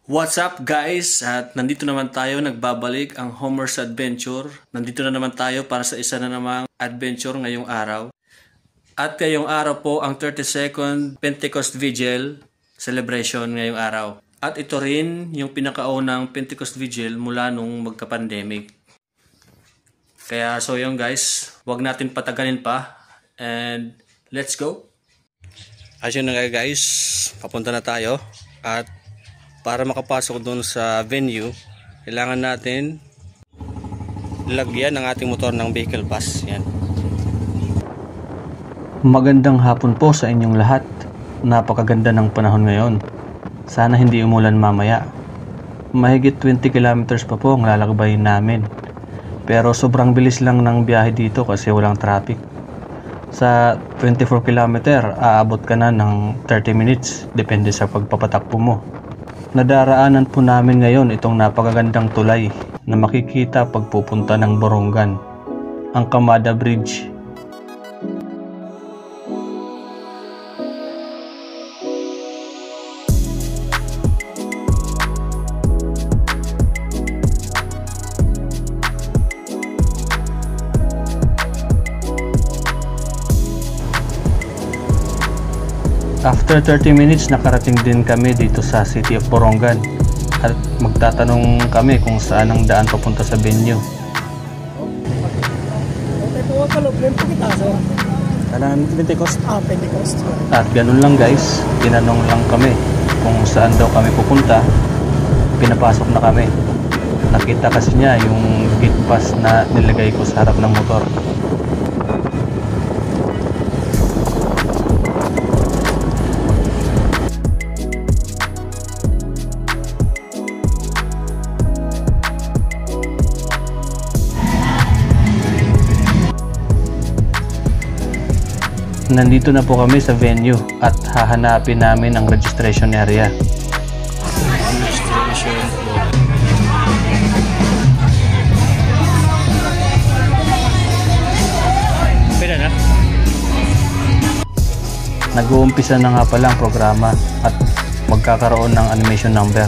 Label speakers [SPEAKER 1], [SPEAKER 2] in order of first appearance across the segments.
[SPEAKER 1] What's up guys? At nandito naman tayo, nagbabalik ang Homer's Adventure. Nandito na naman tayo para sa isa na namang adventure ngayong araw. At ngayong araw po ang 32nd Pentecost Vigil celebration ngayong araw. At ito rin yung pinakaunang Pentecost Vigil mula nung magka-pandemic. Kaya so yun guys, wag natin patagalin pa. And let's go! Ayun na guys, papunta na tayo. At para makapasok doon sa venue, kailangan natin lagyan ng ating motor ng vehicle pass. Yan.
[SPEAKER 2] Magandang hapon po sa inyong lahat. Napakaganda ng panahon ngayon. Sana hindi umulan mamaya. Mahigit 20 kilometers pa po ang lalakbayin namin. Pero sobrang bilis lang ng biyahe dito kasi walang traffic. Sa 24 kilometer, aabot ka na ng 30 minutes depende sa pagpapatakbo mo. Nadaraanan po namin ngayon itong napakagandang tulay na makikita pagpupunta ng Borongan, ang Kamada Bridge. After 30 minutes, nakarating din kami dito sa City of Borongan at magtatanong kami kung saan ang daan papunta sa venue.
[SPEAKER 1] Kanan Pentecost?
[SPEAKER 3] Pentecost.
[SPEAKER 2] At ganun lang guys, tinanong lang kami kung saan daw kami pupunta. Pinapasok na kami. Nakita kasi niya yung gate pass na nilagay ko sa harap ng motor. Nandito na po kami sa venue at hahanapin namin ang registration area.
[SPEAKER 1] Pwede na?
[SPEAKER 2] Nag-uumpisa na nga pala ang programa at magkakaroon ng animation number.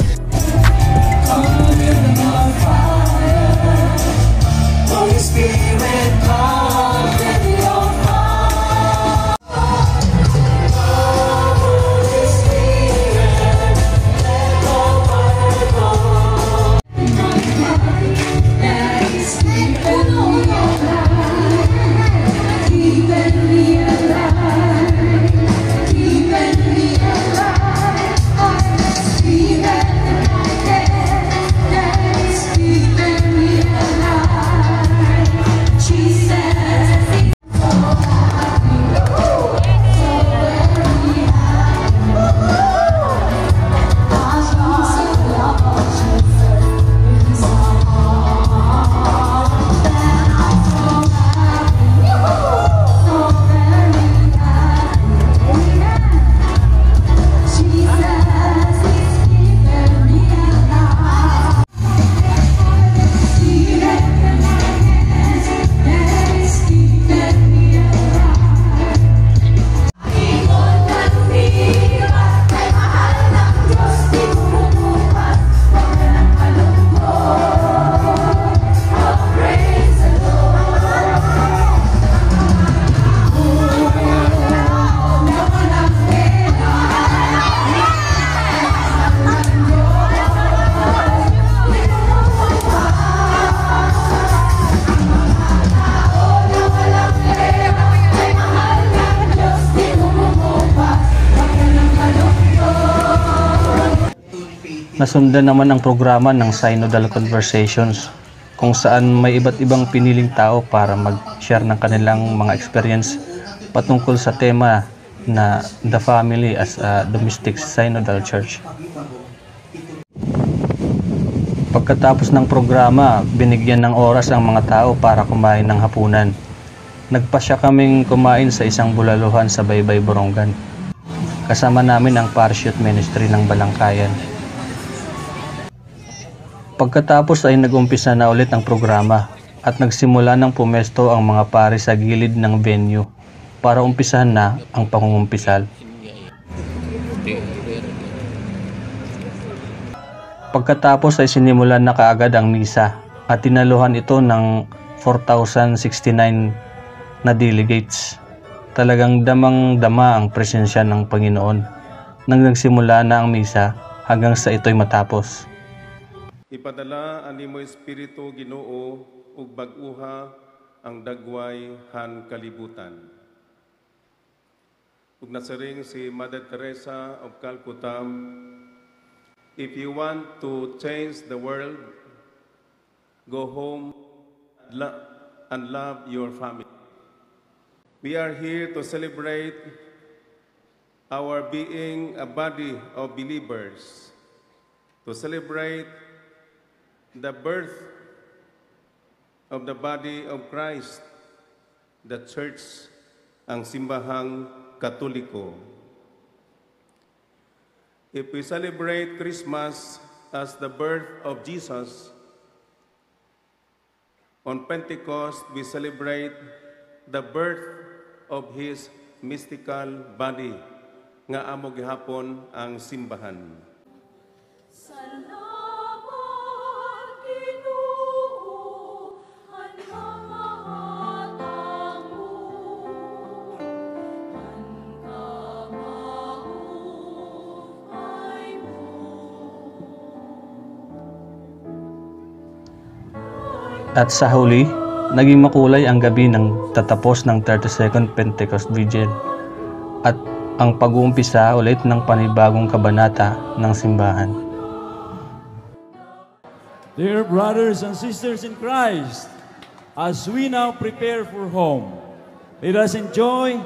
[SPEAKER 2] Nasundan naman ang programa ng Synodal Conversations kung saan may iba't ibang piniling tao para mag-share ng kanilang mga experience patungkol sa tema na The Family as a Domestic Synodal Church. Pagkatapos ng programa, binigyan ng oras ang mga tao para kumain ng hapunan. Nagpasya kaming kumain sa isang bulaluhan sa Baybay, Borongan. Kasama namin ang Parachute Ministry ng Balangkayan. Pagkatapos ay nag-umpisa na ulit ang programa at nagsimula ng pumesto ang mga pari sa gilid ng venue para umpisahan na ang pangungumpisal. Pagkatapos ay sinimulan na kaagad ang misa at tinaluhan ito ng 4,069 na delegates. Talagang damang-dama ang presensya ng Panginoon nang nagsimula na ang misa hanggang sa ito'y matapos.
[SPEAKER 3] Ipadala ani mo Espiritu Ginoo ug bag-uha ang dagway han kalibutan. Ug nasaring si Mother Teresa of Calcutta, if you want to change the world, go home and love your family. We are here to celebrate our being a body of believers, to celebrate the birth of the body of Christ, the Church, ang simbahang Katoliko. If we celebrate Christmas as the birth of Jesus, on Pentecost we celebrate the birth of His mystical body, nga amo gihapon ang simbahan.
[SPEAKER 2] At sa huli, naging makulay ang gabi ng tatapos ng 32nd Pentecost Vigil at ang pag-uumpisa ulit ng panibagong kabanata ng simbahan.
[SPEAKER 4] Dear brothers and sisters in Christ, as we now prepare for home, let us enjoy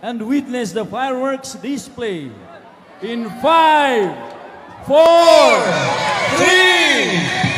[SPEAKER 4] and witness the fireworks display in 5, 4, 3,